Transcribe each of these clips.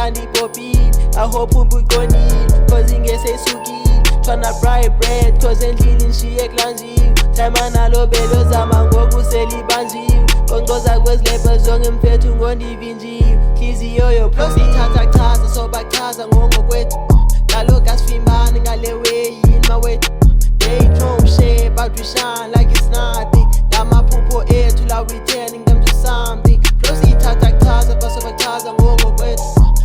Gandhi popin. I hope umbukonil, cause ingesesukile. Tryna fry bread, cause endlini nishiye kulanjiwe. Time analobelo zama ngokuselibanjiwe. Qonqoza kwezilebhe zonke mfethu ngondivinjiwe. Hliziyo yophlosi thatha chaza sobachaza ngokwethu. Kaloku asifimbani ngale way yini mawethu. They throw shit but we shine like it's nothing. Ngamaphupho ethu la we turning them to something. Flosi thatha chaza basobachaza ngokwethu.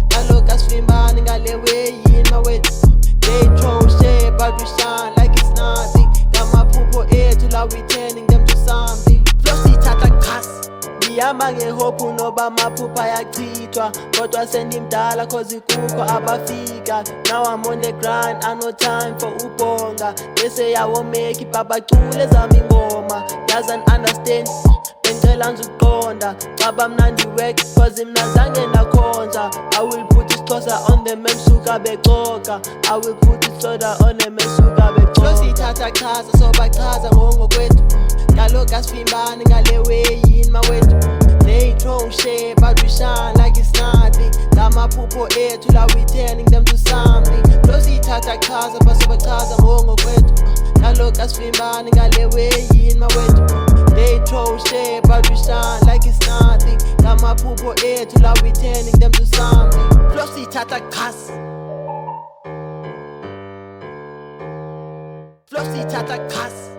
Kaloku asifimbani ngale way yini mawethu. They throw shit but we shine like it's nothing. Ngamaphupho ethu la we turning them to something. Flosi thatha chaza ngiyama ngehope noba amaphupha ayachithwa, kodwa sendimdala cause kukho abafika. Now I'm on the grind, I no time for ubonga. Bese yawo make babacule zami ingoma. Doesn't understand, bengicela nje ukuqonda. Caba mnandi work cause mina zange ndakhonza. I will put isixhosa on them emsuka becoka. I will put isoda on them emsuka becoka. Flosi thatha chaza sobachaza ngokwethu. Kaloku asifimbani ngale way yini mawethu. They throw shit but we shine like it's nothing. Ngamaphupho ethu la we turning them to something. Flosi thatha chaza basobachaza ngokwethu. Kaloku asifimbani ngale way yini mawethu. They throw shit but we shine like it's nothing. Ngamaphupho ethu la we turning them to something. Flosi thatha chaza. Flosi thatha chaza.